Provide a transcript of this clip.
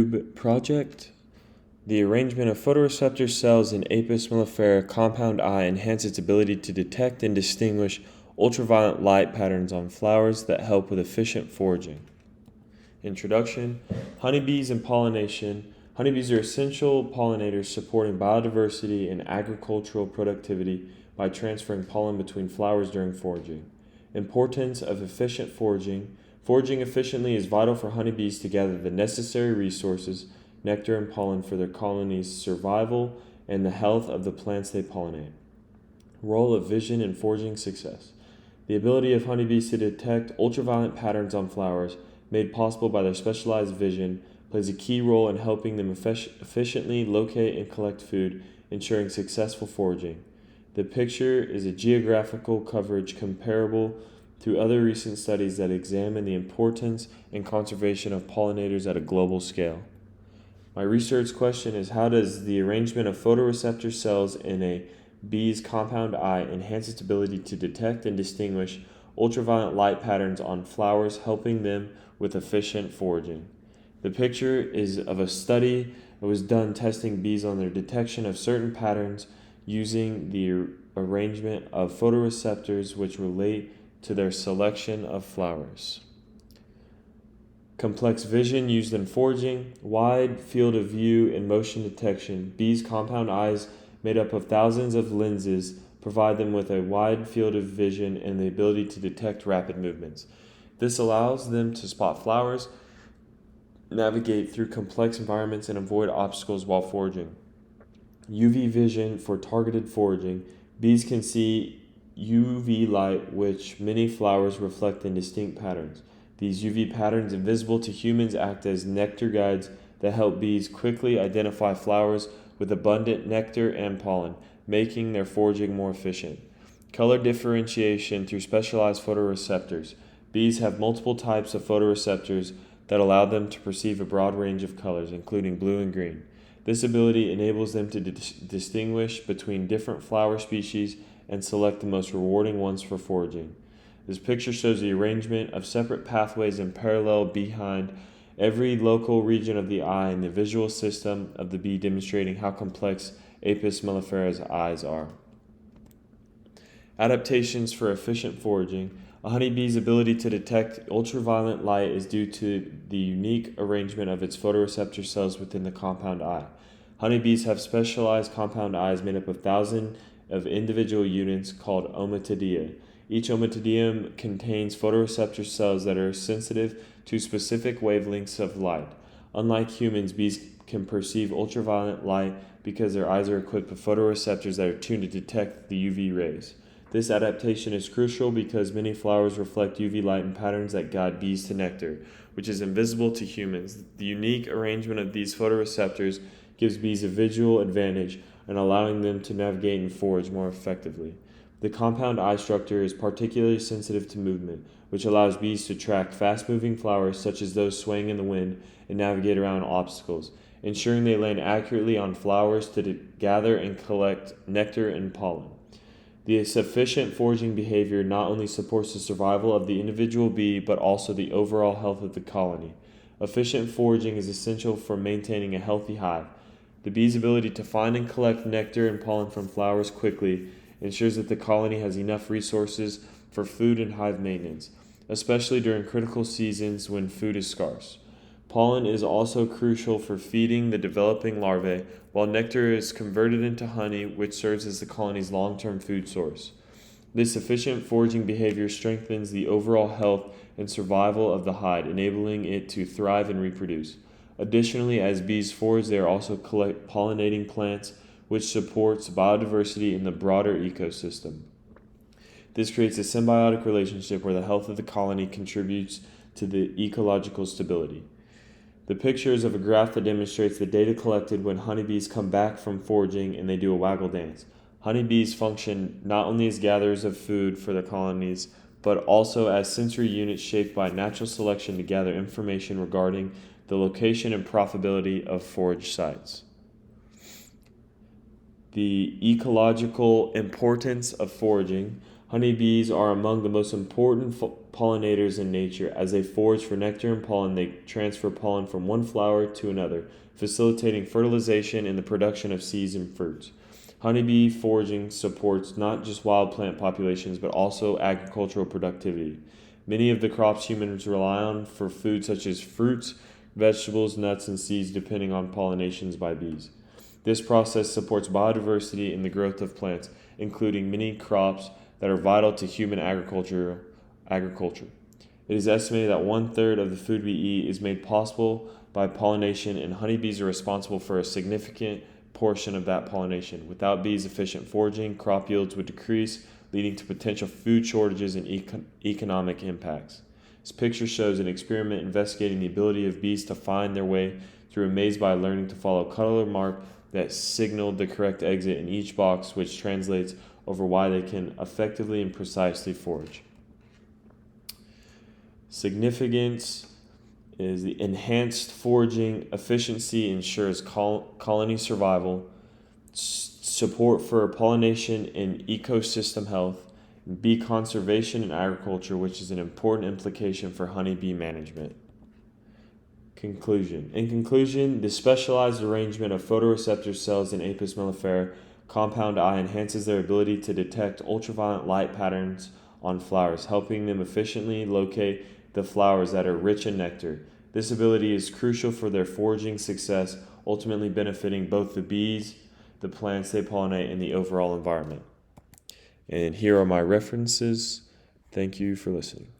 Project. The arrangement of photoreceptor cells in Apis mellifera compound eye enhance its ability to detect and distinguish ultraviolet light patterns on flowers that help with efficient foraging. Introduction. Honeybees and pollination. Honeybees are essential pollinators supporting biodiversity and agricultural productivity by transferring pollen between flowers during foraging. Importance of efficient foraging. Foraging efficiently is vital for honeybees to gather the necessary resources, nectar and pollen, for their colony's survival and the health of the plants they pollinate. Role of vision in foraging success. The ability of honeybees to detect ultraviolet patterns on flowers, made possible by their specialized vision, plays a key role in helping them efficiently locate and collect food, ensuring successful foraging. The picture is a geographical coverage comparable to other recent studies that examine the importance and conservation of pollinators at a global scale. My research question is, how does the arrangement of photoreceptor cells in a bee's compound eye enhance its ability to detect and distinguish ultraviolet light patterns on flowers, helping them with efficient foraging? The picture is of a study that was done testing bees on their detection of certain patterns using the arrangement of photoreceptors which relate to their selection of flowers. Complex vision used in foraging, wide field of view and motion detection. Bees' compound eyes, made up of thousands of lenses, provide them with a wide field of vision and the ability to detect rapid movements. This allows them to spot flowers, navigate through complex environments, and avoid obstacles while foraging. UV vision for targeted foraging. Bees can see UV light, which many flowers reflect in distinct patterns. These UV patterns, invisible to humans, act as nectar guides that help bees quickly identify flowers with abundant nectar and pollen, making their foraging more efficient. Color differentiation through specialized photoreceptors. Bees have multiple types of photoreceptors that allow them to perceive a broad range of colors, including blue and green. This ability enables them to distinguish between different flower species and select the most rewarding ones for foraging. This picture shows the arrangement of separate pathways in parallel behind every local region of the eye and the visual system of the bee, demonstrating how complex Apis mellifera's eyes are. Adaptations for efficient foraging. A honeybee's ability to detect ultraviolet light is due to the unique arrangement of its photoreceptor cells within the compound eye. Honeybees have specialized compound eyes made up of thousands of individual units called ommatidia. Each ommatidium contains photoreceptor cells that are sensitive to specific wavelengths of light. Unlike humans, bees can perceive ultraviolet light because their eyes are equipped with photoreceptors that are tuned to detect the UV rays. This adaptation is crucial because many flowers reflect UV light in patterns that guide bees to nectar, which is invisible to humans. The unique arrangement of these photoreceptors gives bees a visual advantage in allowing them to navigate and forage more effectively. The compound eye structure is particularly sensitive to movement, which allows bees to track fast-moving flowers such as those swaying in the wind and navigate around obstacles, ensuring they land accurately on flowers to gather and collect nectar and pollen. The sufficient foraging behavior not only supports the survival of the individual bee, but also the overall health of the colony. Efficient foraging is essential for maintaining a healthy hive. The bee's ability to find and collect nectar and pollen from flowers quickly ensures that the colony has enough resources for food and hive maintenance, especially during critical seasons when food is scarce. Pollen is also crucial for feeding the developing larvae, while nectar is converted into honey, which serves as the colony's long-term food source. This efficient foraging behavior strengthens the overall health and survival of the hive, enabling it to thrive and reproduce. Additionally, as bees forage, they are also pollinating plants, which supports biodiversity in the broader ecosystem. This creates a symbiotic relationship where the health of the colony contributes to the ecological stability. The picture is of a graph that demonstrates the data collected when honeybees come back from foraging and they do a waggle dance. Honeybees function not only as gatherers of food for their colonies, but also as sensory units shaped by natural selection to gather information regarding the location and profitability of forage sites. The ecological importance of foraging. Honeybees are among the most important pollinators in nature. As they forage for nectar and pollen, they transfer pollen from one flower to another, facilitating fertilization and the production of seeds and fruits. Honeybee foraging supports not just wild plant populations, but also agricultural productivity. Many of the crops humans rely on for food, such as fruits, vegetables, nuts, and seeds, depending on pollinations by bees. This process supports biodiversity and the growth of plants, including many crops that are vital to human agriculture. It is estimated that 1/3 of the food we eat is made possible by pollination, and honeybees are responsible for a significant portion of that pollination. Without bees' efficient foraging, crop yields would decrease, leading to potential food shortages and economic impacts. This picture shows an experiment investigating the ability of bees to find their way through a maze by learning to follow a color mark that signaled the correct exit in each box, which translates over why they can effectively and precisely forage. Significance is the enhanced foraging efficiency ensures colony survival, support for pollination and ecosystem health, and bee conservation and agriculture, which is an important implication for honeybee management. Conclusion. In conclusion, the specialized arrangement of photoreceptor cells in Apis mellifera compound eye enhances their ability to detect ultraviolet light patterns on flowers, helping them efficiently locate the flowers that are rich in nectar. This ability is crucial for their foraging success, ultimately benefiting both the bees, the plants they pollinate, and the overall environment. And here are my references. Thank you for listening.